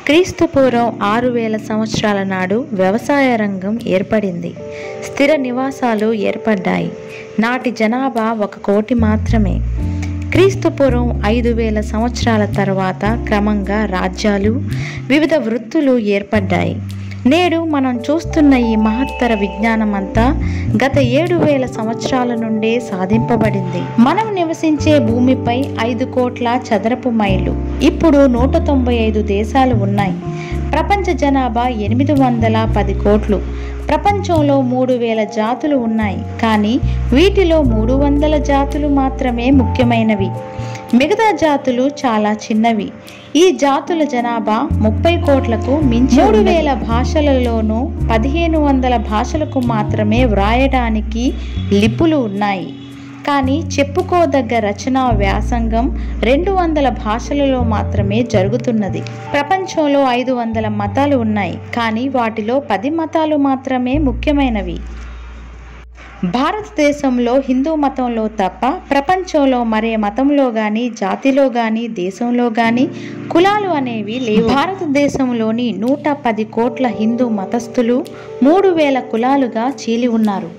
క్రీస్తుపూర్వం 6000 సంవత్సరాల నాడు వ్యవసాయ రంగం ఏర్పడింది. స్థిర నివాసాలు ఏర్పడ్డాయి. నాటి జనాభా 1 కోటి మాత్రమే. క్రీస్తుపూర్వం 5000 సంవత్సరాల తర్వాత క్రమంగా రాజ్యాలు, వివిధ వృత్తులు ఏర్పడ్డాయి. నేడు మనం చూస్తున్న ఈ మహత్తర విజ్ఞానం అంతా గత 7000 సంవత్సరాల నుండే సాధింపబడింది. మనం నివసించే భూమిపై 5 కోట్ల చదరపు మైళ్ళు. ఇప్పుడు 195 దేశాలు ఉన్నాయి. ప్రపంచ జనాభా 810 కోట్లు. ప్రపంచంలో 3000 జాతులు ఉన్నాయి. కానీ వీటిలో 300 జాతులు మాత్రమే ముఖ్యమైనవి. మిగతా జాతులు చాలా చిన్నవి. ఈ జాతుల జనాభా 30 కోట్లకు మించి 3000 భాషలలోనూ 1500 భాషలకు మాత్రమే వ్రాయడానికి లిపులు ఉన్నాయి. కానీ చెప్పుకోదగ్గ రచనా వ్యాసంగం 200 భాషలలో మాత్రమే జరుగుతున్నది. ప్రపంచంలో 500 మతాలు ఉన్నాయి. కానీ వాటిలో 10 మతాలు మాత్రమే ముఖ్యమైనవి. భారతదేశంలో హిందూ మతంలో తప్ప ప్రపంచంలో మరే మతంలో కానీ, జాతిలో కానీ, దేశంలో కానీ కులాలు అనేవి లేవు. భారతదేశంలోని 110 కోట్ల హిందూ మతస్థులు 3000 కులాలుగా చీలి ఉన్నారు.